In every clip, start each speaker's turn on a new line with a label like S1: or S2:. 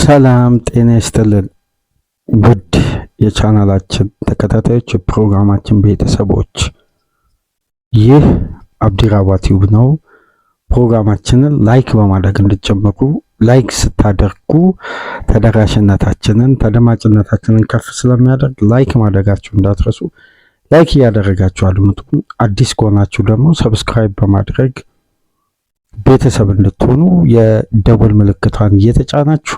S1: ሰላም ጤና ይስጥልን ውድ የቻናላችን ተከታታዮች የፕሮግራማችን ቤተሰቦች፣ ይህ አብዲራዋ ቲዩብ ነው። ፕሮግራማችንን ላይክ በማድረግ እንድትጀምሩ፣ ላይክ ስታደርጉ ተደማጭነታችንን ከፍ ስለሚያደርግ ላይክ ማድረጋችሁ እንዳትረሱ። ላይክ እያደረጋችሁ አድምጡ። አዲስ ከሆናችሁ ደግሞ ሰብስክራይብ በማድረግ ቤተሰብ እንድትሆኑ የደወል ምልክቷን እየተጫናችሁ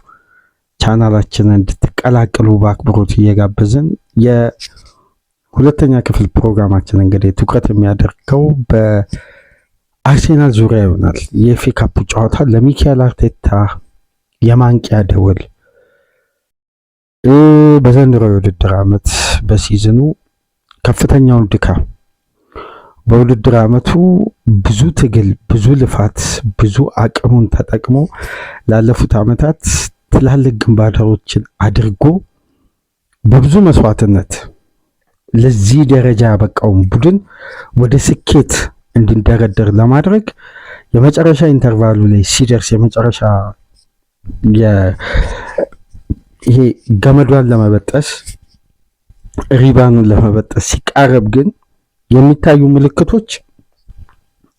S1: ቻናላችንን እንድትቀላቀሉ በአክብሮት እየጋበዝን የሁለተኛ ክፍል ፕሮግራማችን እንግዲህ ትኩረት የሚያደርገው በአርሴናል ዙሪያ ይሆናል። የኤፍኤ ካፕ ጨዋታ ለሚካኤል አርቴታ የማንቂያ ደወል በዘንድሮ የውድድር ዓመት በሲዝኑ ከፍተኛውን ድካም በውድድር ዓመቱ ብዙ ትግል፣ ብዙ ልፋት፣ ብዙ አቅሙን ተጠቅሞ ላለፉት ዓመታት ትላልቅ ግንባታዎችን አድርጎ በብዙ መስዋዕትነት ለዚህ ደረጃ ያበቃውን ቡድን ወደ ስኬት እንዲደረደር ለማድረግ የመጨረሻ ኢንተርቫሉ ላይ ሲደርስ የመጨረሻ ይሄ ገመዷን ለመበጠስ ሪባኑን ለመበጠስ ሲቃረብ ግን የሚታዩ ምልክቶች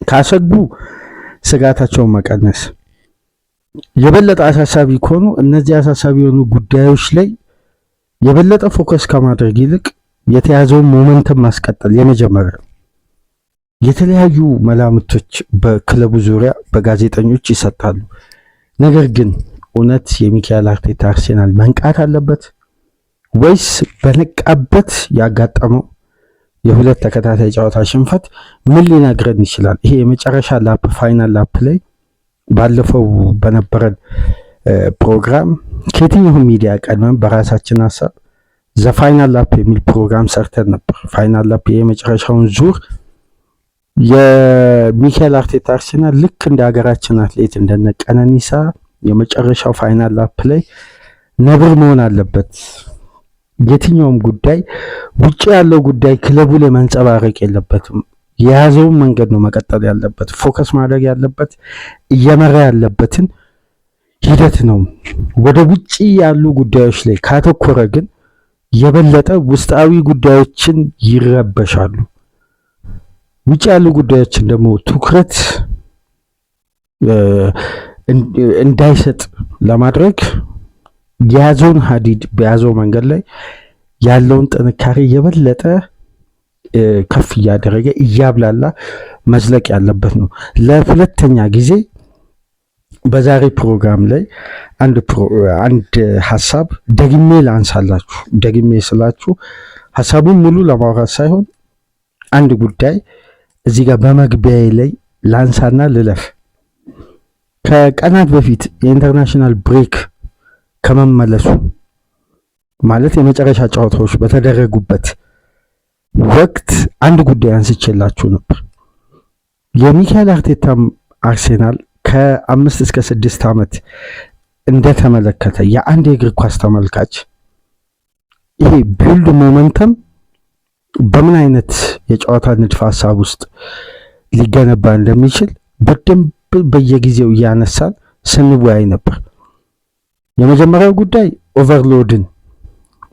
S1: ካሰጉ ስጋታቸውን መቀነስ፣ የበለጠ አሳሳቢ ከሆኑ እነዚህ አሳሳቢ የሆኑ ጉዳዮች ላይ የበለጠ ፎከስ ከማድረግ ይልቅ የተያዘውን ሞመንተም ማስቀጠል የመጀመሪያው። የተለያዩ መላምቶች በክለቡ ዙሪያ በጋዜጠኞች ይሰጣሉ። ነገር ግን እውነት የሚካኤል አርቴታ አርሴናል መንቃት አለበት ወይስ በነቃበት ያጋጠመው የሁለት ተከታታይ ጨዋታ ሽንፈት ምን ሊነግረን ይችላል? ይሄ የመጨረሻ ላፕ ፋይናል ላፕ ላይ ባለፈው በነበረን ፕሮግራም ከየትኛው ሚዲያ ቀድመን በራሳችን ሀሳብ ዘ ፋይናል ላፕ የሚል ፕሮግራም ሰርተን ነበር። ፋይናል ላፕ የመጨረሻውን ዙር የሚካኤል አርቴታ አርሴናል ልክ እንደ ሀገራችን አትሌት እንደነ ቀነኒሳ የመጨረሻው ፋይናል ላፕ ላይ ነብር መሆን አለበት። የትኛውም ጉዳይ ውጭ ያለው ጉዳይ ክለቡ ላይ መንጸባረቅ የለበትም። የያዘውን መንገድ ነው መቀጠል ያለበት። ፎከስ ማድረግ ያለበት እየመራ ያለበትን ሂደት ነው። ወደ ውጭ ያሉ ጉዳዮች ላይ ካተኮረ ግን የበለጠ ውስጣዊ ጉዳዮችን ይረበሻሉ። ውጭ ያሉ ጉዳዮችን ደግሞ ትኩረት እንዳይሰጥ ለማድረግ የያዘውን ሀዲድ በያዘው መንገድ ላይ ያለውን ጥንካሬ የበለጠ ከፍ እያደረገ እያብላላ መዝለቅ ያለበት ነው። ለሁለተኛ ጊዜ በዛሬ ፕሮግራም ላይ አንድ ሀሳብ ደግሜ ላንሳላችሁ። ደግሜ ስላችሁ ሀሳቡን ሙሉ ለማውራት ሳይሆን አንድ ጉዳይ እዚህ ጋር በመግቢያ ላይ ላንሳና ልለፍ። ከቀናት በፊት የኢንተርናሽናል ብሬክ ከመመለሱ ማለት የመጨረሻ ጨዋታዎች በተደረጉበት ወቅት አንድ ጉዳይ አንስቼላችሁ ነበር። የሚካኤል አርቴታ አርሴናል ከ5 እስከ 6 ዓመት እንደተመለከተ የአንድ የእግር ኳስ ተመልካች ይሄ ቢልድ ሞመንተም በምን አይነት የጨዋታ ንድፈ ሀሳብ ውስጥ ሊገነባ እንደሚችል በደንብ በየጊዜው እያነሳን ስንወያይ ነበር። የመጀመሪያው ጉዳይ ኦቨርሎድን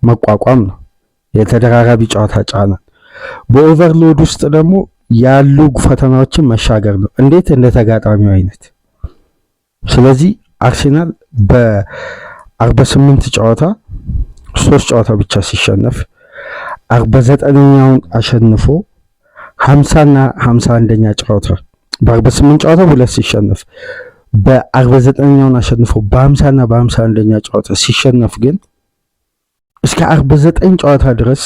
S1: መቋቋም ነው። የተደራራቢ ጨዋታ ጫና በኦቨርሎድ ውስጥ ደግሞ ያሉ ፈተናዎችን መሻገር ነው፣ እንዴት እንደ ተጋጣሚው አይነት። ስለዚህ አርሴናል በ48 ጨዋታ 3 ጨዋታ ብቻ ሲሸነፍ 49ኛውን አሸንፎ 50ና 51ኛ ጨዋታ በ48 ጨዋታ 2 ሲሸነፍ በ49ኛውን አሸንፎ በ50ና በ51ኛ ጨዋታ ሲሸነፍ ግን እስከ 49 ጨዋታ ድረስ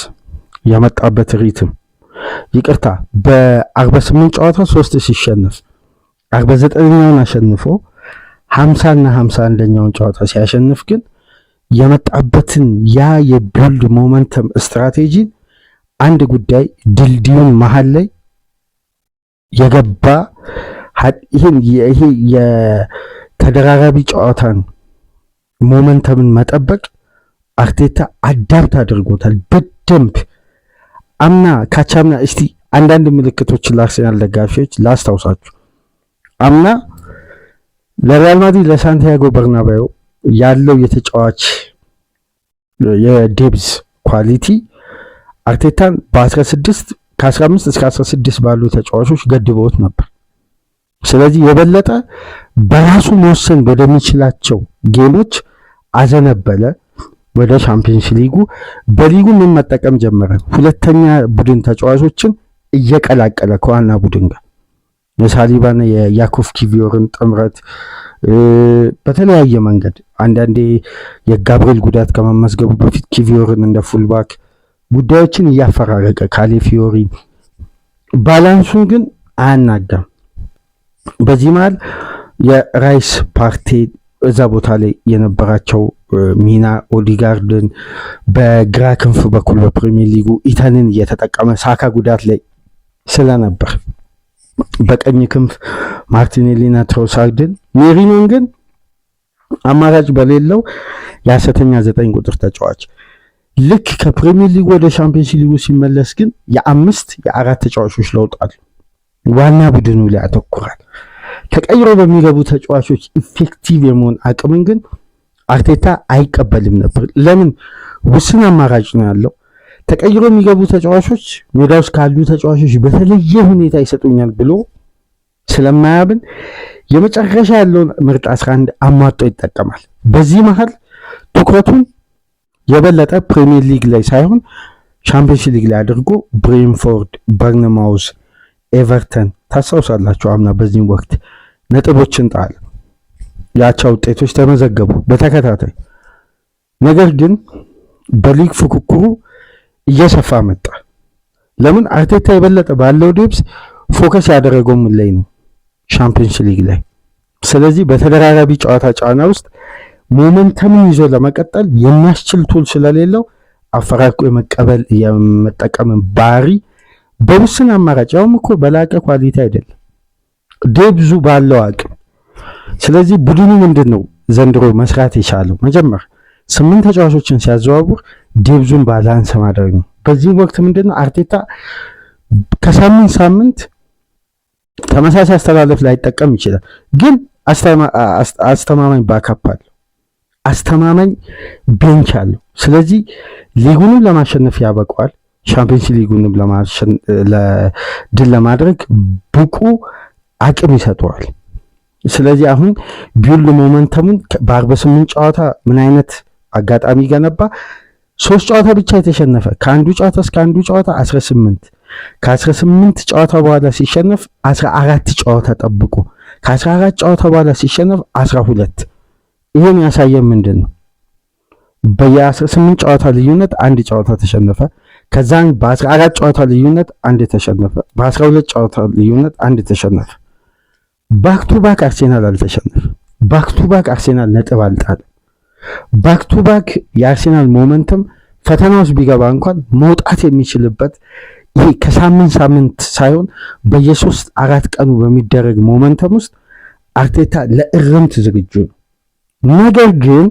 S1: ያመጣበት ሪትም ይቅርታ፣ በ48 ጨዋታ 3 ሲሸነፍ 49ኛውን አሸንፎ 50ና 51ኛውን ጨዋታ ሲያሸንፍ ግን የመጣበትን ያ የቢልድ ሞመንተም ስትራቴጂን አንድ ጉዳይ ድልድዩን መሀል ላይ የገባ ይሄ የተደራራቢ ጨዋታን ሞመንተምን መጠበቅ አርቴታ አዳፕት አድርጎታል በደንብ። አምና ካቻምና እስቲ አንዳንድ ምልክቶችን ለአርሴናል ደጋፊዎች ላስታውሳችሁ። አምና ለሪያል ማድሪድ ለሳንቲያጎ በርናባዮ ያለው የተጫዋች የዴብዝ ኳሊቲ አርቴታን በ16 ከ15 እስከ 16 ባሉ ተጫዋቾች ገድበውት ነበር። ስለዚህ የበለጠ በራሱ መወሰን ወደሚችላቸው ጌሞች አዘነበለ ወደ ሻምፒዮንስ ሊጉ። በሊጉ ምን መጠቀም ጀመረ? ሁለተኛ ቡድን ተጫዋቾችን እየቀላቀለ ከዋና ቡድን ጋር የሳሊባና የያኮቭ ኪቪዮርን ጥምረት በተለያየ መንገድ አንዳንዴ የጋብሪኤል ጉዳት ከመመዝገቡ በፊት ኪቪዮርን እንደ ፉልባክ ጉዳዮችን እያፈራረቀ ካሌፊዮሪ ባላንሱን ግን አያናጋም። በዚህ መሃል የራይስ ፓርቴ እዛ ቦታ ላይ የነበራቸው ሚና ኦዲጋርድን በግራ ክንፍ በኩል በፕሪሚየር ሊጉ ኢተንን እየተጠቀመ ሳካ ጉዳት ላይ ስለነበር በቀኝ ክንፍ ማርቲኔሊና ትሮሳርድን ሜሪኖን ግን አማራጭ በሌለው የሐሰተኛ 9 ቁጥር ተጫዋች ልክ ከፕሪሚየር ሊጉ ወደ ሻምፒዮንስ ሊጉ ሲመለስ ግን የ4 ተጫዋቾች ለውጥ አለ። ዋና ቡድኑ ላይ ያተኩራል። ተቀይሮ በሚገቡ ተጫዋቾች ኢፌክቲቭ የመሆን አቅምን ግን አርቴታ አይቀበልም ነበር። ለምን? ውስን አማራጭ ነው ያለው። ተቀይሮ የሚገቡ ተጫዋቾች ሜዳ ውስጥ ካሉ ተጫዋቾች በተለየ ሁኔታ ይሰጡኛል ብሎ ስለማያምን የመጨረሻ ያለውን ምርጥ 11 አሟጦ ይጠቀማል። በዚህ መሃል ትኩረቱን የበለጠ ፕሪሚየር ሊግ ላይ ሳይሆን ቻምፒየንስ ሊግ ላይ አድርጎ ብሬንፎርድ፣ በርንማውዝ፣ ኤቨርተን ታስታውሳላችሁ አምና በዚህ ወቅት ነጥቦችን ጣለ። ያቻ ውጤቶች ተመዘገቡ በተከታታይ። ነገር ግን በሊግ ፉክክሩ እየሰፋ መጣ። ለምን? አርቴታ የበለጠ ባለው ዴብስ ፎከስ ያደረገው ምን ላይ ነው? ሻምፒዮንስ ሊግ ላይ። ስለዚህ በተደራራቢ ጨዋታ ጫና ውስጥ ሞመንተምን ይዞ ለመቀጠል የሚያስችል ቱል ስለሌለው አፈራርቆ የመቀበል የመጠቀም ባህሪ በውስን አማራጭ ያውም እኮ በላቀ ኳሊቲ አይደለም ዴብዙ ባለው አቅም። ስለዚህ ቡድኑ ምንድን ነው ዘንድሮ መስራት የቻለው? መጀመር 8 ተጫዋቾችን ሲያዘዋውር ዴብዙን ባላንስ ማድረግ ነው። በዚህ ወቅት ምንድነው አርቴታ ከሳምንት ተመሳሳይ አስተላለፍ ላይ ይጠቀም ይችላል፣ ግን አስተማማኝ ባካፕ አለው፣ አስተማማኝ ቤንች አለው። ስለዚህ ሊጉንም ለማሸነፍ ያበቋል፣ ሻምፒዮንስ ሊጉንም ድል ለማድረግ ብቁ አቅም ይሰጠዋል። ስለዚህ አሁን ቢውል ሞመንተሙን በ48 ጨዋታ ምን አይነት አጋጣሚ ገነባ? 3 ጨዋታ ብቻ የተሸነፈ ከአንዱ ጨዋታ እስከ አንዱ ጨዋታ 18 ከ18 ጨዋታ በኋላ ሲሸነፍ 14 ጨዋታ ጠብቆ ከ14 ጨዋታ በኋላ ሲሸነፍ 12። ይሄን ያሳየን ምንድን ነው? በየ18 ጨዋታ ልዩነት አንድ ጨዋታ ተሸነፈ። ከዛን በ14 ጨዋታ ልዩነት አንድ ተሸነፈ። በ12 ጨዋታ ልዩነት አንድ ተሸነፈ። ባክ ቱ ባክ አርሴናል አልተሸነፈ። ባክ ቱ ባክ አርሴናል ነጥብ አልጣለ። ባክ ቱ ባክ የአርሴናል ሞመንተም ፈተና ውስጥ ቢገባ እንኳን መውጣት የሚችልበት ይሄ ከሳምንት ሳይሆን በየ3-4 ቀኑ በሚደረግ ሞመንተም ውስጥ አርቴታ ለእርምት ዝግጁ ነው። ነገር ግን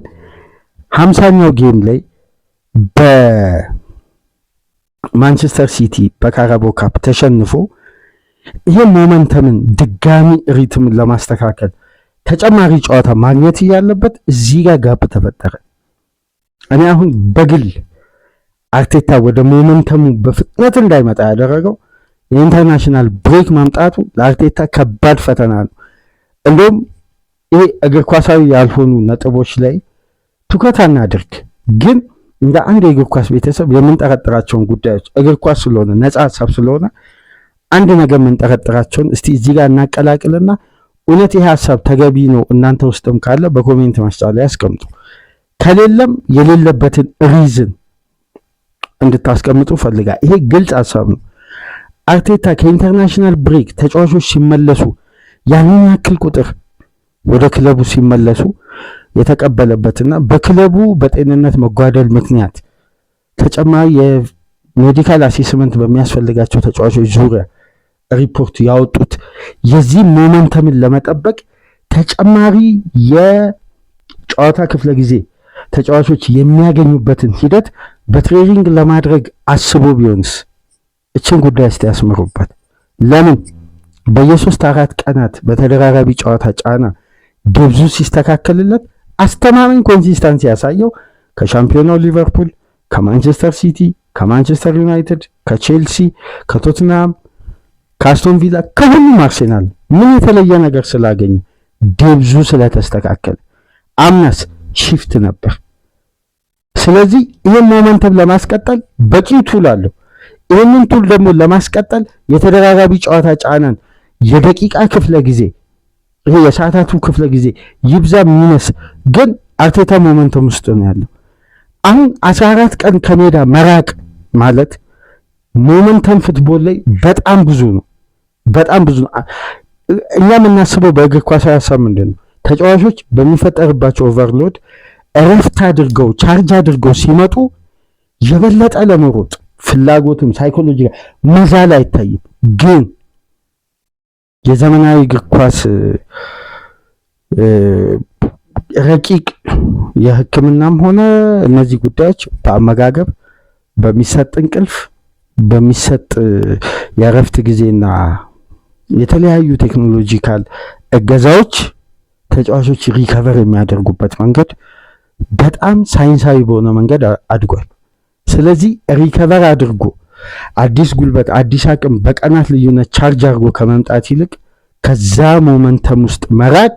S1: 50ኛው ጌም ላይ በማንቸስተር ሲቲ በካራቦ ካፕ ተሸንፎ ይሄ ሞመንተምን ድጋሚ ሪትምን ለማስተካከል ተጨማሪ ጨዋታ ማግኘት እያለበት እዚህ ጋር ጋፕ ተፈጠረ። እኔ አሁን በግል አርቴታ ወደ ሞመንተሙ በፍጥነት እንዳይመጣ ያደረገው የኢንተርናሽናል ብሬክ ማምጣቱ ለአርቴታ ከባድ ፈተና ነው። እንደውም ይሄ እግር ኳሳዊ ያልሆኑ ነጥቦች ላይ ትኩረት አናድርግ፣ ግን እንደ አንድ የእግር ኳስ ቤተሰብ የምንጠረጥራቸውን ጉዳዮች እግር ኳስ ስለሆነ ነፃ ሀሳብ ስለሆነ አንድ ነገር የምንጠረጥራቸውን እስቲ እዚህ ጋር እናቀላቅልና እውነት ይሄ ሀሳብ ተገቢ ነው እናንተ ውስጥም ካለ በኮሜንት መስጫ ላይ ያስቀምጡ፣ ከሌለም የሌለበትን ሪዝን እንድታስቀምጡ ፈልጋ። ይሄ ግልጽ ሀሳብ ነው። አርቴታ ከኢንተርናሽናል ብሬክ ተጫዋቾች ሲመለሱ ያንን ያክል ቁጥር ወደ ክለቡ ሲመለሱ የተቀበለበትና በክለቡ በጤንነት መጓደል ምክንያት ተጨማሪ የሜዲካል አሴስመንት በሚያስፈልጋቸው ተጫዋቾች ዙሪያ ሪፖርት ያወጡት የዚህ ሞመንተምን ለመጠበቅ ተጨማሪ የጨዋታ ክፍለ ጊዜ ተጫዋቾች የሚያገኙበትን ሂደት በትሬኒንግ ለማድረግ አስቦ ቢሆንስ? እችን ጉዳይ እስቲ ያስምሩበት። ለምን በየ3-4 ቀናት በተደራራቢ ጨዋታ ጫና ዴብዙ ሲስተካከልለት አስተማማኝ ኮንሲስተንሲ ያሳየው ከሻምፒዮናው ሊቨርፑል፣ ከማንቸስተር ሲቲ፣ ከማንቸስተር ዩናይትድ፣ ከቼልሲ፣ ከቶትናም፣ ከአስቶን ቪላ፣ ከሁሉም አርሴናል ምን የተለየ ነገር ስላገኘ ደብዙ ስለተስተካከለ አምናስ ሽፍት ነበር። ስለዚህ ይህን ሞመንተም ለማስቀጠል በቂ ቱል አለው። ይህንን ቱል ደግሞ ለማስቀጠል የተደራራቢ ጨዋታ ጫናን የደቂቃ ክፍለ ጊዜ ይሄ የሰዓታቱ ክፍለ ጊዜ ይብዛ ሚነስ ግን አርቴታ ሞመንተም ውስጥ ነው ያለው። አሁን 14 ቀን ከሜዳ መራቅ ማለት ሞመንተም ፉትቦል ላይ በጣም ብዙ ነው። እኛ የምናስበው በእግር ኳስ ሀሳብ ምንድን ነው? ተጫዋቾች በሚፈጠርባቸው ኦቨርሎድ እረፍት አድርገው ቻርጅ አድርገው ሲመጡ የበለጠ ለመሮጥ ፍላጎትም ሳይኮሎጂ ጋር መዛል አይታይም። ግን የዘመናዊ እግር ኳስ ረቂቅ የሕክምናም ሆነ እነዚህ ጉዳዮች በአመጋገብ በሚሰጥ እንቅልፍ በሚሰጥ የእረፍት ጊዜና የተለያዩ ቴክኖሎጂካል እገዛዎች ተጫዋቾች ሪከቨር የሚያደርጉበት መንገድ በጣም ሳይንሳዊ በሆነ መንገድ አድጓል። ስለዚህ ሪከቨር አድርጎ አዲስ ጉልበት አዲስ አቅም በቀናት ልዩነት ቻርጅ አድርጎ ከመምጣት ይልቅ ከዛ ሞመንተም ውስጥ መራቅ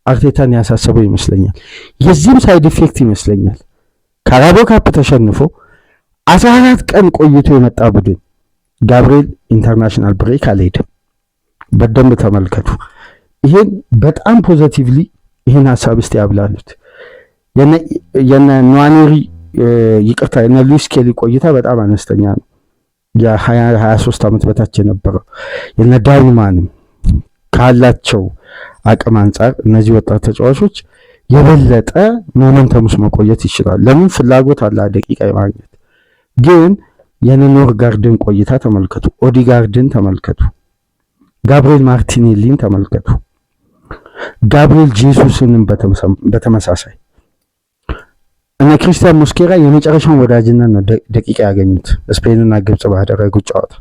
S1: አርቴታን ያሳሰበው ይመስለኛል። የዚህም ሳይድ ኢፌክት ይመስለኛል ካራቦ ካፕ ተሸንፎ 14 ቀን ቆይቶ የመጣ ቡድን ጋብሪኤል ኢንተርናሽናል ብሬክ አልሄድም። በደንብ ተመልከቱ። ይሄን በጣም ፖዚቲቭሊ ይሄን ሐሳብ እስቲ ያብላሉት። የነ ኗኔሪ ይቅርታ የነ ሉዊስ ኬሊ ቆይታ በጣም አነስተኛ ነው። የ23 ዓመት በታች የነበረው የነ ዳዊማንም ካላቸው አቅም አንጻር እነዚህ ወጣት ተጫዋቾች የበለጠ ሞመንተም ውስጥ መቆየት ይችላል። ለምን ፍላጎት አለ ደቂቃ የማግኘት። ግን የኖርጋርድን ቆይታ ተመልከቱ፣ ኦዲጋርድን ተመልከቱ፣ ጋብሪኤል ማርቲኔሊን ተመልከቱ፣ ጋብሪኤል ጄሱስንም በተመሳሳይ እነ ክሪስቲያን ሞስኬራ የመጨረሻውን ወዳጅነት ነው ደቂቃ ያገኙት ስፔንና ግብጽ ባደረጉት ጨዋታ።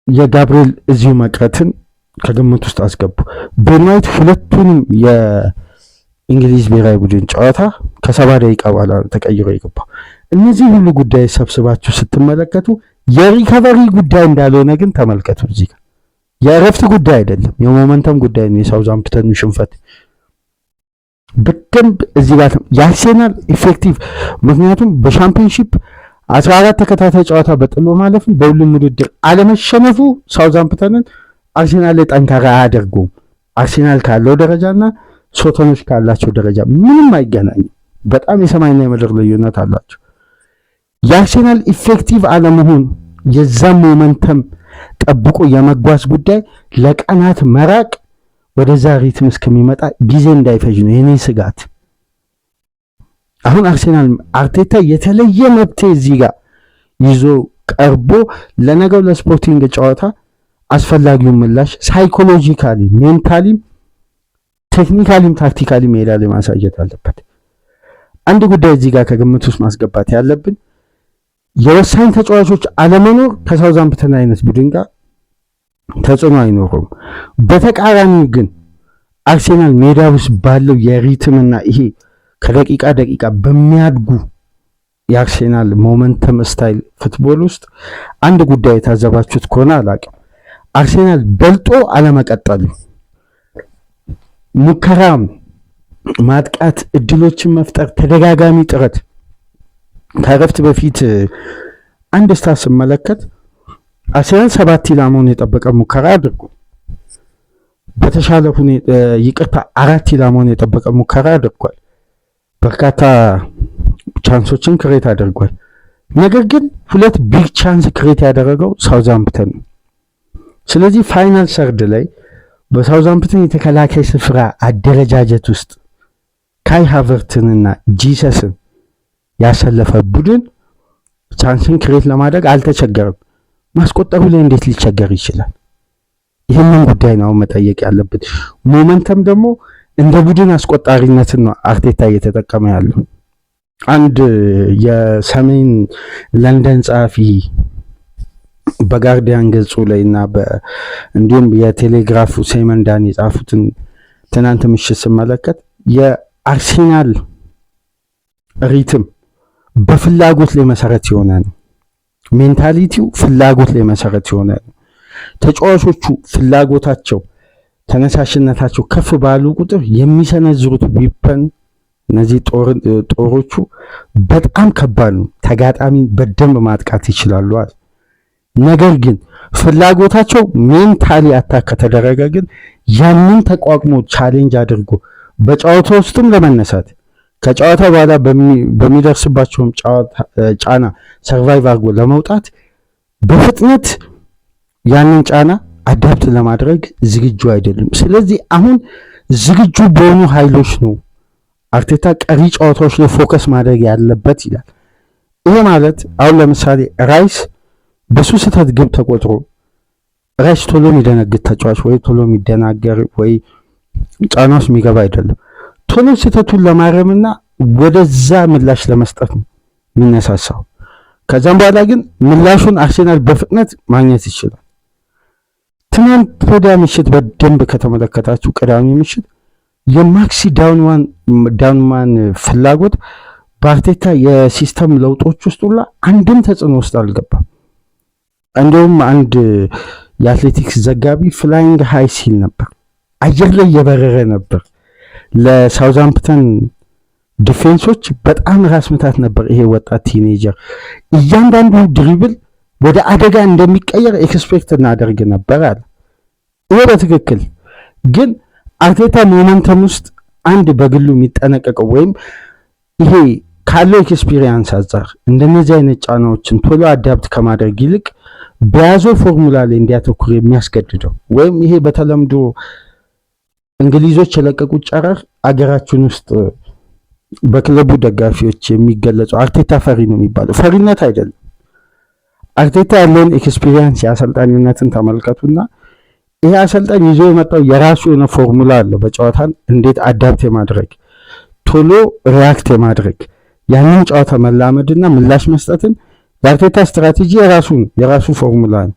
S1: የጋብሪኤል እዚሁ መቅረትን ከግምት ውስጥ አስገቡ። ቤን ዋይት ሁለቱንም የእንግሊዝ ብሔራዊ ቡድን ጨዋታ ከ70 ደቂቃ በኋላ ተቀይሮ የገባው። እነዚህ ሁሉ ጉዳይ ሰብስባችሁ ስትመለከቱ የሪከቨሪ ጉዳይ እንዳልሆነ ግን ተመልከቱ። እዚህ ጋር የእረፍት ጉዳይ አይደለም፣ የሞመንተም ጉዳይ ነው። የሳውዛምፕተኑ ሽንፈት በደንብ እዚህ ጋር የአርሴናል ኢፌክቲቭ ምክንያቱም በሻምፒዮንሺፕ 14 ተከታታይ ጨዋታ በጥሎ ማለፍን በሁሉም ውድድር አለመሸነፉ ሳውዛምፕተንን አርሴናል ላይ ጠንካራ አያደርጉም። አርሴናል ካለው ደረጃና ሶተኖች ካላቸው ደረጃ ምንም አይገናኝም። በጣም የሰማይና የምድር ልዩነት አላቸው። የአርሴናል ኢፌክቲቭ አለመሆን የዛም ሞመንተም ጠብቆ የመጓዝ ጉዳይ ለቀናት መራቅ ወደዛ ሪትም እስከሚመጣ ጊዜ እንዳይፈጅ ነው የኔ ስጋት። አሁን አርሴናል አርቴታ የተለየ መብት እዚህ ጋር ይዞ ቀርቦ ለነገው ለስፖርቲንግ ጨዋታ አስፈላጊውን ምላሽ ሳይኮሎጂካሊ፣ ሜንታሊም፣ ቴክኒካሊም ታክቲካሊ ሜዳ ላይ ማሳየት አለበት። አንድ ጉዳይ እዚህ ጋር ከግምት ውስጥ ማስገባት ያለብን የወሳኝ ተጫዋቾች አለመኖር ከሳውዛምፕተን አይነት ቡድን ጋር ተጽዕኖ አይኖረውም። በተቃራኒው ግን አርሴናል ሜዳ ውስጥ ባለው የሪትምና ይሄ ከደቂቃ ደቂቃ በሚያድጉ የአርሴናል ሞመንተም ስታይል ፉትቦል ውስጥ አንድ ጉዳይ የታዘባችሁት ከሆነ አላውቅም፣ አርሴናል በልጦ አለመቀጠሉ፣ ሙከራም፣ ማጥቃት፣ እድሎችን መፍጠር፣ ተደጋጋሚ ጥረት ከረፍት በፊት አንድ ስታር ስመለከት አርሴናል 7 ኢላማውን የጠበቀ ሙከራ አድርጎ በተሻለ ይቅርታ 4 ኢላማውን የጠበቀ ሙከራ አድርጓል። በርካታ ቻንሶችን ክሬት አድርጓል። ነገር ግን 2 ቢግ ቻንስ ክሬት ያደረገው ሳውዛምፕተን ነው። ስለዚህ ፋይናል ሰርድ ላይ በሳውዛምፕተን የተከላካይ ስፍራ አደረጃጀት ውስጥ ካይ ሃቨርትንና ጂሰስን ያሰለፈ ቡድን ቻንስን ክሬት ለማድረግ አልተቸገረም። ማስቆጠሩ ላይ እንዴት ሊቸገር ይችላል? ይህንን ጉዳይ ነው መጠየቅ ያለብን። ሞመንተም ደግሞ እንደ ቡድን አስቆጣሪነትን ነው አርቴታ እየተጠቀመ ያለው። አንድ የሰሜን ለንደን ጸሐፊ በጋርዲያን ገጹ ላይ እና እንዲሁም የቴሌግራፉ ሴመንዳን የጻፉትን ትናንት ምሽት ስመለከት የአርሴናል ሪትም በፍላጎት ላይ መሰረት የሆነ ነው። ሜንታሊቲው ፍላጎት ላይ መሰረት የሆነ ነው። ተጫዋቾቹ ፍላጎታቸው ተነሳሽነታቸው ከፍ ባሉ ቁጥር የሚሰነዝሩት ዊፐን እነዚህ ጦሮቹ በጣም ከባድ ነው። ተጋጣሚ በደንብ ማጥቃት ይችላሉ። ነገር ግን ፍላጎታቸው ሜንታሊ አታክ ከተደረገ ግን ያንን ተቋቁሞ ቻሌንጅ አድርጎ በጨዋታ ውስጥም ለመነሳት ከጨዋታ በኋላ በሚደርስባቸውም ጫና ሰርቫይቭ አድርጎ ለመውጣት በፍጥነት ያንን ጫና አዳፕት ለማድረግ ዝግጁ አይደሉም። ስለዚህ አሁን ዝግጁ በሆኑ ኃይሎች ነው አርቴታ ቀሪ ጨዋታዎች ላይ ፎከስ ማድረግ ያለበት ይላል። ይሄ ማለት አሁን ለምሳሌ ራይስ በሱ ስህተት ግብ ተቆጥሮ ራይስ ቶሎ የሚደነግጥ ተጫዋች ወይ ቶሎ የሚደናገር ወይ ጫና ውስጥ የሚገባ አይደለም። ቶሎ ስህተቱን ለማረምና ወደዛ ምላሽ ለመስጠት ነው የሚነሳሳው። ከዛም በኋላ ግን ምላሹን አርሴናል በፍጥነት ማግኘት ይችላል። ትናንት ወዲያ ምሽት በደንብ ከተመለከታችሁ ቅዳሜ ምሽት የማክሲ ዳውንማን ፍላጎት በአርቴታ የሲስተም ለውጦች ውስጥ ሁላ አንድም ተጽዕኖ ውስጥ አልገባም። እንደውም አንድ የአትሌቲክስ ዘጋቢ ፍላይንግ ሃይ ሲል ነበር፣ አየር ላይ እየበረረ ነበር። ለሳውዛምፕተን ዲፌንሶች በጣም ራስ ምታት ነበር። ይሄ ወጣት ቲኔጀር እያንዳንዱ ድሪብል ወደ አደጋ እንደሚቀየር ኤክስፔክት እናደርግ ነበር አለ። ይሄ በትክክል ግን አርቴታ ሞመንተም ውስጥ አንድ በግሉ የሚጠነቀቀው ወይም ይሄ ካለው ኤክስፒሪየንስ አንጻር እንደነዚህ አይነት ጫናዎችን ቶሎ አዳፕት ከማድረግ ይልቅ በያዘው ፎርሙላ ላይ እንዲያተኩር የሚያስገድደው ወይም ይሄ በተለምዶ እንግሊዞች የለቀቁት ጨረር አገራችን ውስጥ በክለቡ ደጋፊዎች የሚገለጸው አርቴታ ፈሪ ነው የሚባለው ፈሪነት አይደለም። አርቴታ ያለውን ኤክስፒሪየንስ የአሰልጣኝነትን ተመልከቱና ይሄ አሰልጣኝ ይዞ የመጣው የራሱ የሆነ ፎርሙላ አለ። በጨዋታን እንዴት አዳፕት የማድረግ ቶሎ ሪያክት የማድረግ ያንን ጨዋታ መላመድና ምላሽ መስጠትን የአርቴታ ስትራቴጂ የራሱ ፎርሙላ ነው።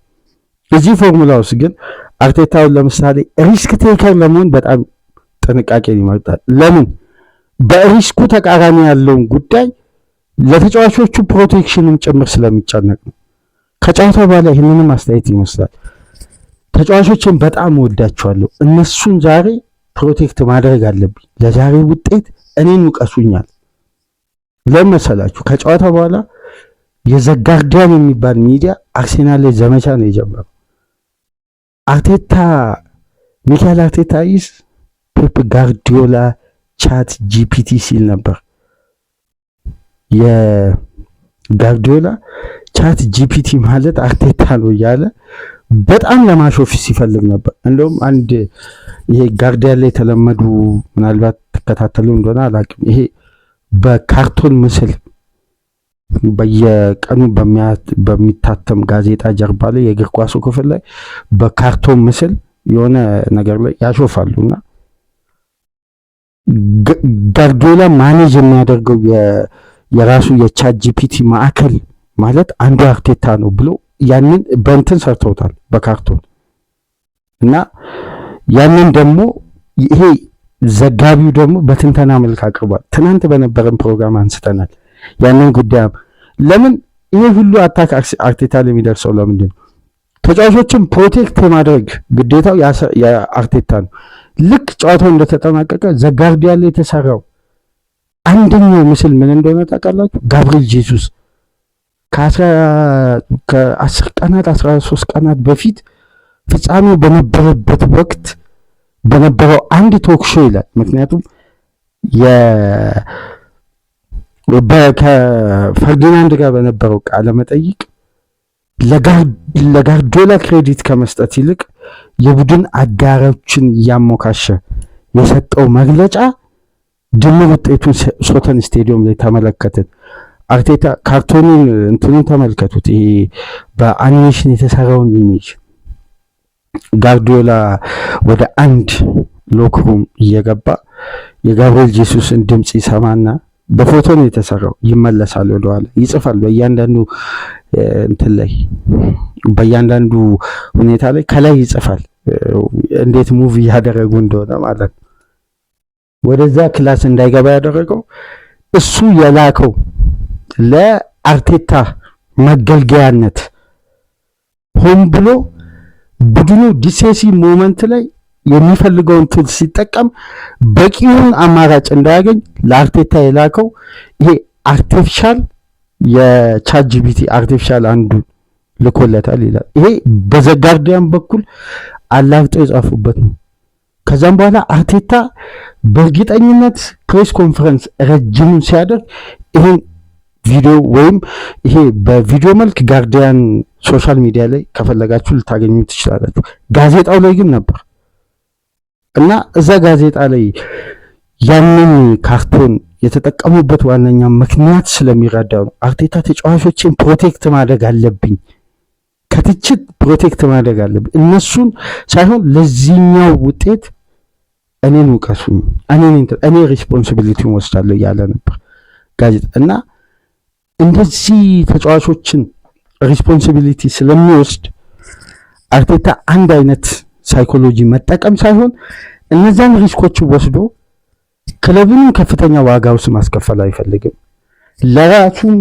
S1: እዚህ ፎርሙላ ውስጥ ግን አርቴታውን ለምሳሌ ሪስክ ቴከር ለመሆን በጣም ጥንቃቄ ይመርጣል። ለምን? በሪስኩ ተቃራኒ ያለውን ጉዳይ ለተጫዋቾቹ ፕሮቴክሽንም ጭምር ስለሚጨነቅ ነው። ከጨዋታ በኋላ ይህንንም አስተያየት ይመስላል። ተጫዋቾችን በጣም ወዳቸዋለሁ፣ እነሱን ዛሬ ፕሮቴክት ማድረግ አለብኝ፣ ለዛሬ ውጤት እኔን ውቀሱኛል። ለምን መሰላችሁ? ከጨዋታ በኋላ የዘጋርዲያን የሚባል ሚዲያ አርሴናል ላይ ዘመቻ ነው የጀመረው። አርቴታ ሚካኤል አርቴታ ይስ ፔፕ ጋርዲዮላ ቻት ጂፒቲ ሲል ነበር። የጋርዲዮላ ቻት ጂፒቲ ማለት አርቴታ ነው እያለ በጣም ለማሾፍ ሲፈልግ ነበር። እንደውም አንድ ይሄ ጋርዲያን ላይ የተለመዱ ምናልባት ተከታተሉ እንደሆነ አላውቅም፣ ይሄ በካርቶን ምስል በየቀኑ በሚታተም ጋዜጣ ጀርባ ላይ የእግር ኳሱ ክፍል ላይ በካርቶን ምስል የሆነ ነገር ላይ ያሾፋሉና ጋርዲዮላ ማኔጅ የሚያደርገው የራሱ የቻት ጂፒቲ ማዕከል ማለት አንዱ አርቴታ ነው ብሎ ያንን በእንትን ሰርተውታል በካርቶን እና ያንን ደግሞ ይሄ ዘጋቢው ደግሞ በትንተና መልክ አቅርቧል። ትናንት በነበረን ፕሮግራም አንስተናል ያንን ጉዳይ። ለምን ይሄ ሁሉ አታክ አርቴታ ላይ የሚደርሰው ለምንድን ነው? ተጫዋቾችን ፕሮቴክት የማድረግ ግዴታው የአርቴታ ነው። ልክ ጨዋታው እንደተጠናቀቀ ዘጋርዲያን ላይ የተሰራው አንደኛው ምስል ምን እንደሆነ ታውቃላችሁ? ጋብሪኤል ጄሱስ ከ10 ቀናት 13 ቀናት በፊት ፍጻሜው በነበረበት ወቅት በነበረው አንድ ቶክ ሾው ይላል። ምክንያቱም ከፈርዲናንድ ጋር በነበረው ቃለ መጠይቅ ለጋርዲዮላ ክሬዲት ከመስጠት ይልቅ የቡድን አጋሮችን እያሞካሸ የሰጠው መግለጫ ድምር ውጤቱን ሶተን ስቴዲየም ላይ ተመለከትን። አርቴታ ካርቶኑን እንትኑን ተመልከቱት። ይሄ በአኒሜሽን የተሰራውን ኢሜጅ ጋርዲዮላ ወደ አንድ ሎክሩም እየገባ የጋብሪኤል ጄሱስን ድምፅ ይሰማና በፎቶ ነው የተሰራው። ይመለሳል ወደኋላ ይጽፋል። በእያንዳንዱ እንትን ላይ በእያንዳንዱ ሁኔታ ላይ ከላይ ይጽፋል እንዴት ሙቭ እያደረጉ እንደሆነ ማለት ነው። ወደዛ ክላስ እንዳይገባ ያደረገው እሱ የላከው ለአርቴታ መገልገያነት ሆን ብሎ ቡድኑ ዲሴሲቭ ሞመንት ላይ የሚፈልገውን ቱል ሲጠቀም በቂውን አማራጭ እንዳያገኝ ለአርቴታ የላከው ይሄ አርቲፊሻል የቻት ጂፒቲ አርቲፊሻል አንዱ ልኮለታል ይላል። ይሄ በዘጋርዲያን በኩል አላግጠው የጻፉበት ነው። ከዛም በኋላ አርቴታ በእርግጠኝነት ፕሬስ ኮንፈረንስ ረጅሙን ሲያደርግ ይሄን ቪዲዮ ወይም ይሄ በቪዲዮ መልክ ጋርዲያን ሶሻል ሚዲያ ላይ ከፈለጋችሁ ልታገኙ ትችላላችሁ። ጋዜጣው ላይ ግን ነበር እና እዛ ጋዜጣ ላይ ያንን ካርቶን የተጠቀሙበት ዋነኛ ምክንያት ስለሚረዳው ነው። አርቴታ ተጫዋቾችን ፕሮቴክት ማድረግ አለብኝ፣ ከትችት ፕሮቴክት ማድረግ አለብኝ፣ እነሱን ሳይሆን ለዚህኛው ውጤት እኔን ውቀሱኝ፣ እኔ ሪስፖንሲቢሊቲውን ወስዳለሁ እያለ ነበር ጋዜጣ እና እንደዚህ ተጫዋቾችን ሪስፖንሲቢሊቲ ስለሚወስድ አርቴታ አንድ አይነት ሳይኮሎጂ መጠቀም ሳይሆን እነዛን ሪስኮች ወስዶ ክለቡን ከፍተኛ ዋጋ ውስጥ ማስከፈል አይፈልግም። ለራሱም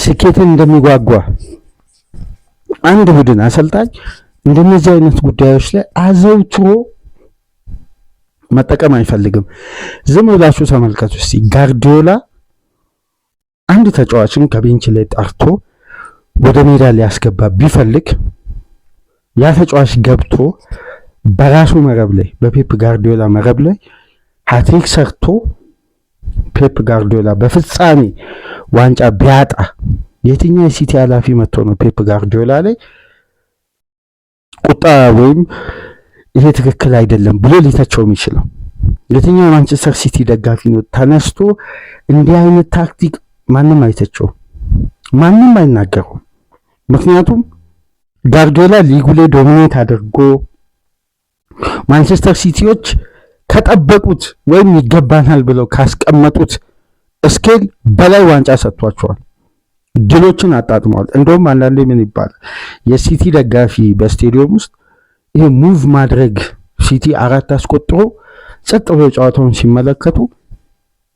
S1: ስኬትን እንደሚጓጓ አንድ ቡድን አሰልጣኝ እንደነዚህ አይነት ጉዳዮች ላይ አዘውትሮ መጠቀም አይፈልግም። ዝም ብላችሁ ተመልከቱ እስቲ ጋርዲዮላ አንድ ተጫዋችን ከቤንች ላይ ጠርቶ ወደ ሜዳ ሊያስገባ ቢፈልግ ያ ተጫዋች ገብቶ በራሱ መረብ ላይ በፔፕ ጋርዲዮላ መረብ ላይ ሃትሪክ ሰርቶ ፔፕ ጋርዲዮላ በፍጻሜ ዋንጫ ቢያጣ የትኛው የሲቲ ኃላፊ መጥቶ ነው ፔፕ ጋርዲዮላ ላይ ቁጣ ወይም ይሄ ትክክል አይደለም ብሎ ሊተቸው የሚችለው? የትኛው የማንቸስተር ሲቲ ደጋፊ ነው ተነስቶ እንዲህ አይነት ታክቲክ? ማንም አይተቸው፣ ማንም አይናገረውም። ምክንያቱም ጋርዲዮላ ሊጉ ላይ ዶሚኔት አድርጎ ማንቸስተር ሲቲዎች ከጠበቁት ወይም ይገባናል ብለው ካስቀመጡት ስኬል በላይ ዋንጫ ሰጥቷቸዋል፣ ድሎችን አጣጥመዋል። እንደውም አንዳንዴ ምን ይባላል የሲቲ ደጋፊ በስቴዲየም ውስጥ ይሄ ሙቭ ማድረግ ሲቲ 4 አስቆጥሮ ጸጥ ብለው ጨዋታውን ሲመለከቱ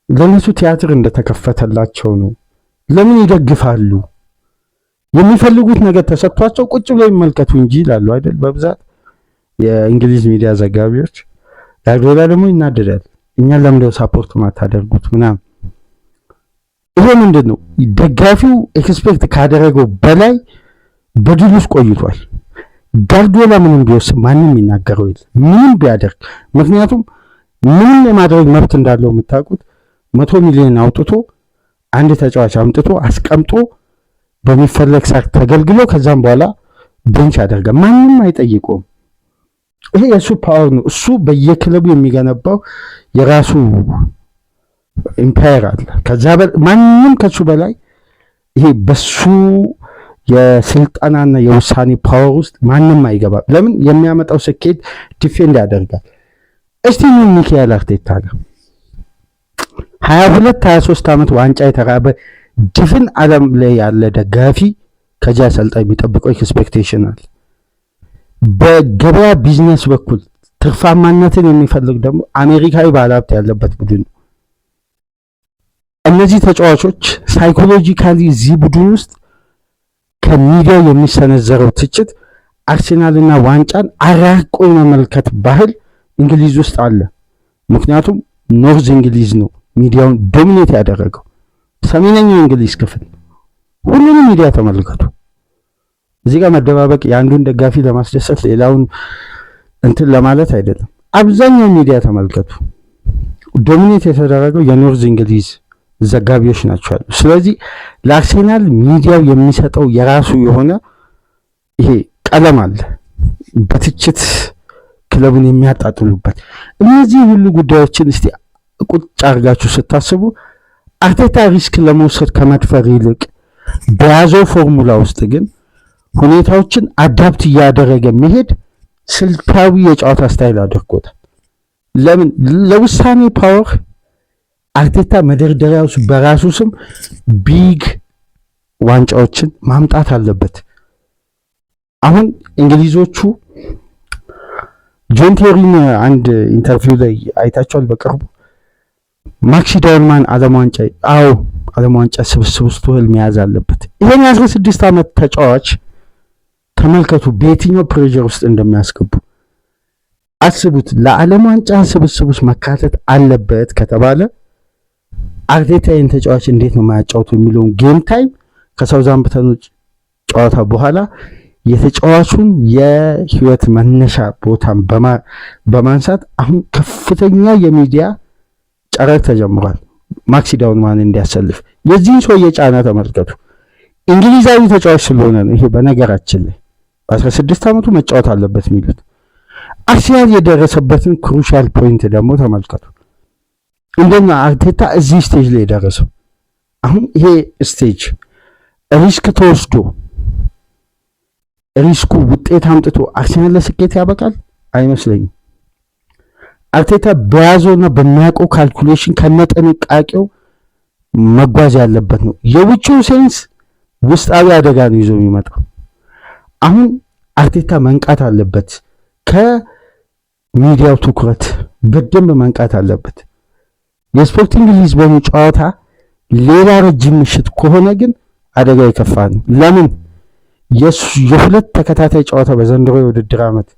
S1: ለነሱ ቲያትር እንደተከፈተላቸው ነው። ለምን ይደግፋሉ? የሚፈልጉት ነገር ተሰጥቷቸው ቁጭ ብለው ይመልከቱ እንጂ ይላሉ አይደል በብዛት የእንግሊዝ ሚዲያ ዘጋቢዎች። ጋርዲዮላ ደግሞ ይናደዳል። እኛን ለምንድነው ሳፖርት ማታደርጉት ምናምን። ይሄ ምንድነው ደጋፊው ኤክስፔክት ካደረገው በላይ በድል ውስጥ ቆይቷል። ጋርዲዮላ ምንም ቢወስድ ማንም ይናገረው የለም ምንም ቢያደርግ። ምክንያቱም ምንም የማድረግ መብት እንዳለው የምታውቁት 100 ሚሊዮን አውጥቶ አንድ ተጫዋች አምጥቶ አስቀምጦ በሚፈለግ ሰዓት ተገልግሎ ከዛም በኋላ ቤንች ያደርጋል። ማንም አይጠይቀውም። ይሄ የሱ ፓወር ነው። እሱ በየክለቡ የሚገነባው የራሱ ኢምፓየር አለ። ከዛ ማንም ከሱ በላይ ይሄ በሱ የስልጣናና የውሳኔ ፓወር ውስጥ ማንም አይገባም። ለምን? የሚያመጣው ስኬት ዲፌንድ ያደርጋል። እስቲ ምን ሚካኤል አርቴታ ነው 22-23 ዓመት ዋንጫ የተራበ ድፍን ዓለም ላይ ያለ ደጋፊ ከጃ አሰልጣኝ የሚጠብቀው ኤክስፔክቴሽን አለ። በገበያ ቢዝነስ በኩል ትርፋማነትን የሚፈልግ ደግሞ አሜሪካዊ ባለሀብት ያለበት ቡድን ነው። እነዚህ ተጫዋቾች ሳይኮሎጂካሊ እዚህ ቡድን ውስጥ ከሚዲያው የሚሰነዘረው ትችት አርሴናልና ዋንጫን አራርቆ የመመልከት ባህል እንግሊዝ ውስጥ አለ። ምክንያቱም ኖርዝ እንግሊዝ ነው ሚዲያውን ዶሚኔት ያደረገው። ሰሜነኛው እንግሊዝ ክፍል ሁሉንም ሚዲያ ተመልከቱ። እዚህ ጋር መደባበቅ የአንዱን ደጋፊ ለማስደሰት ሌላውን እንትን ለማለት አይደለም። አብዛኛው ሚዲያ ተመልከቱ። ዶሚኔት የተደረገው የኖርዝ እንግሊዝ ዘጋቢዎች ናቸው ያሉ። ስለዚህ ለአርሴናል ሚዲያው የሚሰጠው የራሱ የሆነ ይሄ ቀለም አለ፣ በትችት ክለቡን የሚያጣጥሉበት። እነዚህ ሁሉ ጉዳዮችን እስቲ ቁጭ አድርጋችሁ ስታስቡ አርቴታ ሪስክ ለመውሰድ ከመድፈር ይልቅ በያዘው ፎርሙላ ውስጥ ግን ሁኔታዎችን አዳፕት እያደረገ መሄድ ስልታዊ የጨዋታ ስታይል አድርጎታል። ለምን? ለውሳኔ ፓወር አርቴታ መደርደሪያ ውስጥ በራሱ ስም ቢግ ዋንጫዎችን ማምጣት አለበት። አሁን እንግሊዞቹ ጆን ቴሪን አንድ ኢንተርቪው ላይ አይታችኋል በቅርቡ ማክሲ ዳይልማን ዓለም ዋንጫ ስብስብ ውስጥ ህልም መያዝ አለበት። ይሄን 16 ዓመት ተጫዋች ተመልከቱ በየትኛው ፕሬዠር ውስጥ እንደሚያስገቡ አስቡት። ለዓለም ዋንጫ ስብስብ ውስጥ መካተት አለበት ከተባለ አርቴታ ይህን ተጫዋች እንዴት ነው የማያጫውቱ የሚለውን ጌም ታይም ከሳውዛምፕተን ጨዋታ በኋላ የተጫዋቹን የህይወት መነሻ ቦታን በማንሳት አሁን ከፍተኛ የሚዲያ ጨረር ተጀምሯል። ማክሲ ዳይልማን እንዲያሰልፍ የዚህን ሰው የጫና ተመልከቱ። እንግሊዛዊ ተጫዋች ስለሆነ ነው። ይሄ በነገራችን ላይ በ16 ዓመቱ መጫወት አለበት የሚሉት አርሰናል የደረሰበትን ክሩሻል ፖይንት ደግሞ ተመልከቱ። እንደና አርቴታ እዚህ ስቴጅ ላይ ደረሰው። አሁን ይሄ ስቴጅ ሪስክ ተወስዶ ሪስኩ ውጤት አምጥቶ አርሰናል ለስኬት ያበቃል አይመስለኝም። አርቴታ በያዘውና በሚያውቀው ካልኩሌሽን ከነጥንቃቄው መጓዝ ያለበት ነው። የውጭው ሴንስ ውስጣዊ አደጋ ነው ይዞ የሚመጣው። አሁን አርቴታ መንቃት አለበት። ከሚዲያው ትኩረት በደንብ መንቃት አለበት። የስፖርቲንግ ሊዝበኑ ጨዋታ ሌላ ረጅም ምሽት ከሆነ ግን አደጋ የከፋ ነው። ለምን የሁለት ተከታታይ ጨዋታ በዘንድሮ የውድድር ዓመት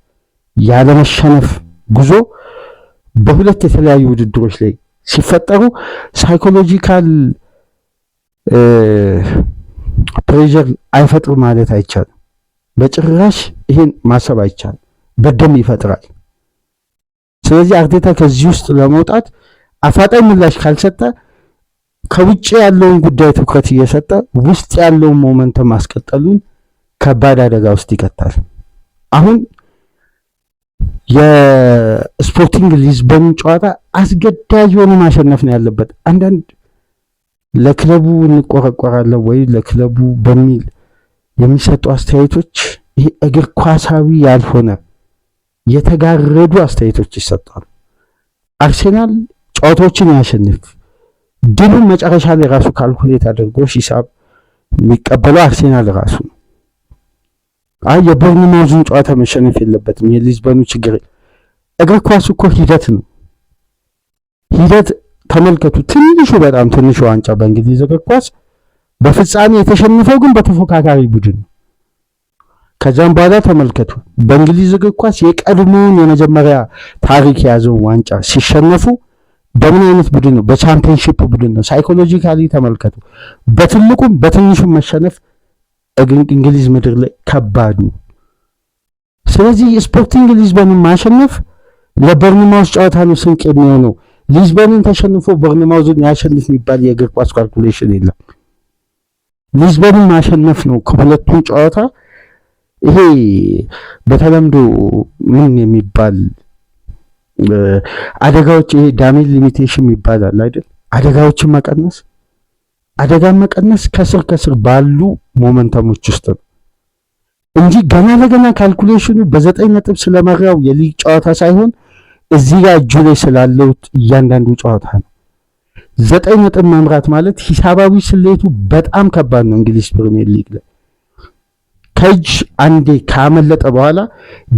S1: ያለመሸነፍ ጉዞ በሁለት የተለያዩ ውድድሮች ላይ ሲፈጠሩ ሳይኮሎጂካል ፕሬዠር አይፈጥር ማለት አይቻልም። በጭራሽ ይሄን ማሰብ አይቻልም። በደንብ ይፈጥራል። ስለዚህ አርቴታ ከዚህ ውስጥ ለመውጣት አፋጣኝ ምላሽ ካልሰጠ ከውጭ ያለውን ጉዳይ ትኩረት እየሰጠ ውስጥ ያለውን ሞመንተም ማስቀጠሉን ከባድ አደጋ ውስጥ ይከታል። አሁን የስፖርቲንግ ሊዝበን ጨዋታ አስገዳጅ ሆኖ ማሸነፍ ነው ያለበት። አንዳንድ ለክለቡ እንቆረቆራለን ወይ ለክለቡ በሚል የሚሰጡ አስተያየቶች ይሄ እግር ኳሳዊ ያልሆነ የተጋረዱ አስተያየቶች ይሰጣሉ። አርሰናል ጨዋታዎችን ያሸንፍ፣ ድሉን መጨረሻ ላይ ራሱ ካልኩሌት አድርጎ ሂሳብ የሚቀበለው አርሰናል ራሱ ነው። የቦርንማውዝን ጨዋታ መሸነፍ የለበትም። የሊዝበኑ ችግር እግር ኳስ እኮ ሂደት ነው። ሂደት ተመልከቱ። በጣም ትንሹ ዋንጫ በእንግሊዝ እግር ኳስ በፍጻሜ የተሸነፈው ግን በተፎካካሪ ቡድን ነው። ከዛም በኋላ ተመልከቱ በእንግሊዝ እግር ኳስ የቀድሞውን የመጀመሪያ ታሪክ የያዘውን ዋንጫ ሲሸነፉ በምን አይነት ቡድን ነው? በቻምፒየንሺፕ ቡድን ነው። ሳይኮሎጂካሊ ተመልከቱ። በትልቁም በትንሹም መሸነፍ እንግሊዝ ምድር ላይ ከባድ ነው። ስለዚህ ስፖርቲንግ ሊዝበንን ማሸነፍ ለቦርንማውዝ ጨዋታ ነው ስንቅ የሚሆነው። ሊዝበንን ተሸንፎ ቦርንማውዝን ያሸንፍ የሚባል የእግር ኳስ ካልኩሌሽን የለም። ሊዝበንን ማሸነፍ ነው ከሁለቱም ጨዋታ። ይሄ በተለምዶ ምን የሚባል አደጋዎች፣ ይሄ ዳሜጅ ሊሚቴሽን ይባላል አይደል? አደጋዎችን መቀነስ አደጋን መቀነስ ከስር ባሉ ሞመንተሞች ውስጥ ነው እንጂ ገና ለገና ካልኩሌሽኑ በ9 ነጥብ ስለመራው የሊግ ጨዋታ ሳይሆን እዚህ ጋር እጁ ላይ ስላለው እያንዳንዱ ጨዋታ ነው። 9 ነጥብ መምራት ማለት ሂሳባዊ ስሌቱ በጣም ከባድ ነው። እንግሊዝ ፕሪሚየር ሊግ ላይ ከእጅ አንዴ ካመለጠ በኋላ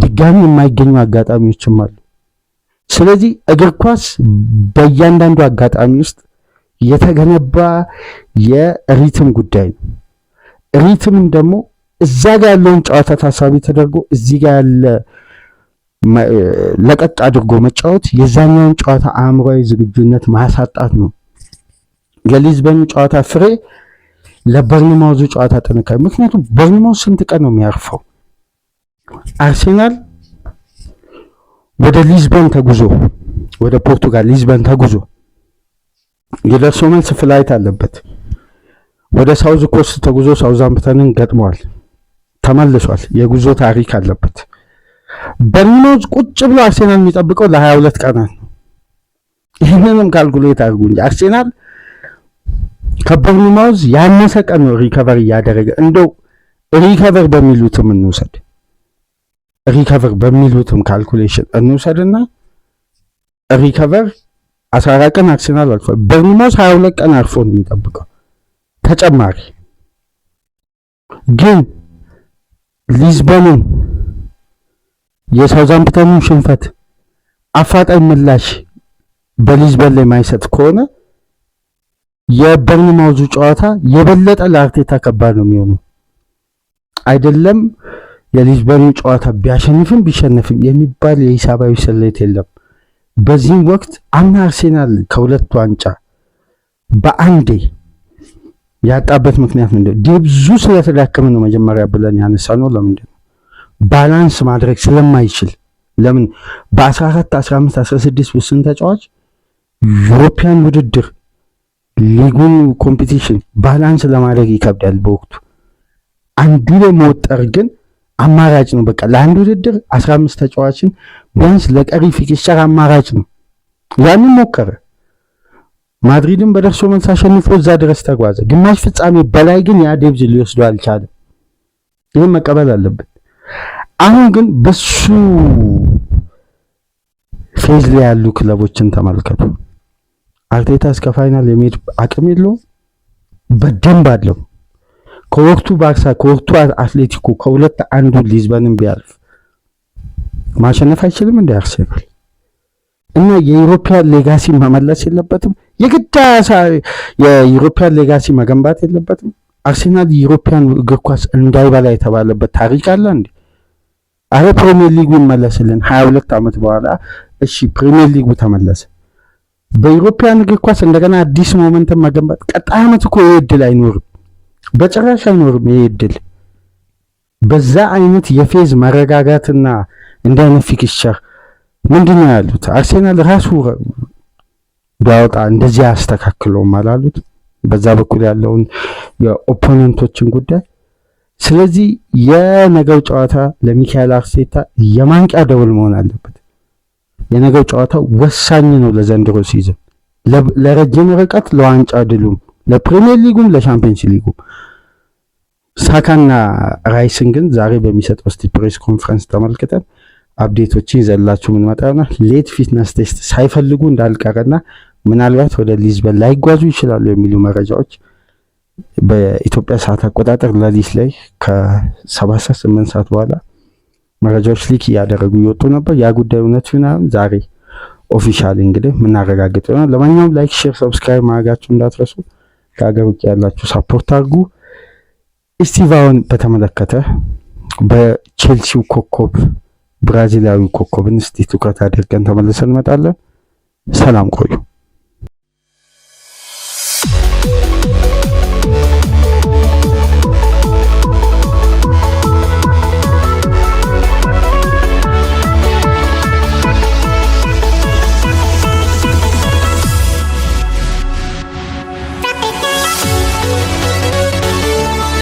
S1: ድጋሚ የማይገኙ አጋጣሚዎችም አሉ። ስለዚህ እግር ኳስ በእያንዳንዱ አጋጣሚ ውስጥ የተገነባ የሪትም ጉዳይ ነው። ሪትምም ደግሞ እዛ ጋር ያለውን ጨዋታ ታሳቢ ተደርጎ እዚህ ጋር ያለ ለቀጥ አድርጎ መጫወት የዛኛውን ጨዋታ አእምሯዊ ዝግጁነት ማሳጣት ነው። የሊዝበኑ ጨዋታ ፍሬ ለቦርንማውዙ ጨዋታ ጥንካሬ። ምክንያቱም ቦርንማውዝ ስንት ቀን ነው የሚያርፈው? አርሴናል ወደ ሊዝበን ተጉዞ ወደ ፖርቱጋል ሊዝበን ተጉዞ የደርሶ መልስ ፍላይት አለበት። ወደ ሳውዝ ኮስት ተጉዞ ሳውዛምፕተንን ገጥሟል፣ ተመልሷል። የጉዞ ታሪክ አለበት። ቦርንማውዝ ቁጭ ብሎ አርሴናል የሚጠብቀው ለ22 ቀናት ነው። ይህንንም ካልኩሌት አድርጉ እንጂ አርሴናል ከቦርንማውዝ ያነሰ ቀን ነው ሪከቨር እያደረገ። እንደው ሪከቨር በሚሉትም እንውሰድ፣ ሪከቨር በሚሉትም ካልኩሌሽን እንውሰድና ሪከቨር 14 ቀን አርሰናል አልፏል። ቦርንማውዝ 22 ቀን አርፎ ነው የሚጠብቀው ተጨማሪ። ግን ሊዝበንን የሳውዛምፕተኑን ሽንፈት አፋጣኝ ምላሽ በሊዝበን ላይ ማይሰጥ ከሆነ የበርንማውዙ ጨዋታ የበለጠ ለአርቴታ ከባድ ነው የሚሆነው። አይደለም የሊዝበኑ ጨዋታ ቢያሸንፍም ቢሸነፍም የሚባል የሂሳባዊ ስሌት የለም። በዚህም ወቅት አምና አርሴናል ከሁለት ዋንጫ በአንዴ ያጣበት ምክንያት ምንድነው? ዴብዙ ስለተዳከመ ነው መጀመሪያ ብለን ያነሳነው። ለምንድን ነው? ባላንስ ማድረግ ስለማይችል። ለምን በ14 15 16 ውስን ተጫዋች ዩሮፒያን ውድድር ሊጉን ኮምፒቲሽን ባላንስ ለማድረግ ይከብዳል። በወቅቱ አንዱ ላይ መወጠር ግን አማራጭ ነው። በቃ ለአንድ ውድድር 15 ተጫዋችን ቢያንስ ለቀሪ ፊክስቸር አማራጭ ነው። ያንን ሞከረ። ማድሪድን በደርሶ መልስ አሸንፎ እዛ ድረስ ተጓዘ። ግማሽ ፍጻሜ በላይ ግን ያ ዴብዝ ሊወስደው አልቻለም። ይህን መቀበል አለበት። አሁን ግን በሱ ፌዝ ላይ ያሉ ክለቦችን ተመልከቱ። አርቴታ እስከ ፋይናል የሚሄድ አቅም የለውም። በደንብ አለው። ከወቅቱ ባርሳ፣ ከወቅቱ አትሌቲኮ ከሁለት አንዱ ሊዝበንን ቢያልፍ ማሸነፍ አይችልም እንደ አርሴናል። እና የዩሮፒያን ሌጋሲ መመለስ የለበትም። የግድ የዩሮፒያን ሌጋሲ መገንባት የለበትም። አርሴናል የዩሮፒያን እግር ኳስ እንዳይበላ የተባለበት ታሪክ አለ እንዴ? አረ ፕሪሚየር ሊጉ ይመለስልን 22 ዓመት በኋላ። እሺ ፕሪሚየር ሊጉ ተመለሰ። በዩሮፒያን እግር ኳስ እንደገና አዲስ ሞመንተም መገንባት ቀጣይ ዓመት እኮ ይሄ እድል አይኖርም፣ በጭራሽ አይኖርም። ይሄ እድል በዛ አይነት የፌዝ መረጋጋትና እንደ አይነት ፊክስቸር ምንድነው ያሉት? አርሴናል ራሱ ቢያወጣ እንደዚህ አስተካክለውም አላሉት በዛ በኩል ያለውን የኦፖነንቶችን ጉዳይ። ስለዚህ የነገው ጨዋታ ለሚካኤል አርቴታ የማንቂያ ደወል መሆን አለበት። የነገው ጨዋታ ወሳኝ ነው ለዘንድሮ ሲዝን፣ ለረጅም ርቀት፣ ለዋንጫ ድሉም፣ ለፕሪሚየር ሊጉም ለሻምፒየንስ ሊጉም። ሳካና ራይስን ግን ዛሬ በሚሰጠው ፕሬስ ኮንፈረንስ ተመልክተን አፕዴቶችን ይዘላችሁ ምን መጣና ሌት ፊትነስ ቴስት ሳይፈልጉ እንዳልቀረና ምናልባት ወደ ሊዝበን ላይጓዙ ይችላሉ የሚሉ መረጃዎች በኢትዮጵያ ሰዓት አቆጣጠር ሌሊት ላይ ከ7 ሰዓት 8 ሰዓት በኋላ መረጃዎች ሊክ እያደረጉ ይወጡ ነበር። ያ ጉዳይ እውነት ይሆናል ዛሬ ኦፊሻሊ እንግዲህ ምናረጋግጥ ነው። ለማንኛውም ላይክ፣ ሼር፣ ሰብስክራይብ ማድረጋችሁ እንዳትረሱ። ከሀገር ውጭ ያላችሁ ሳፖርት አድርጉ። ኢስቲቫውን በተመለከተ በቼልሲው ኮከብ ብራዚላዊ ኮከብን እስቲ ትኩረት አድርገን ተመልሰን እንመጣለን። ሰላም ቆዩ።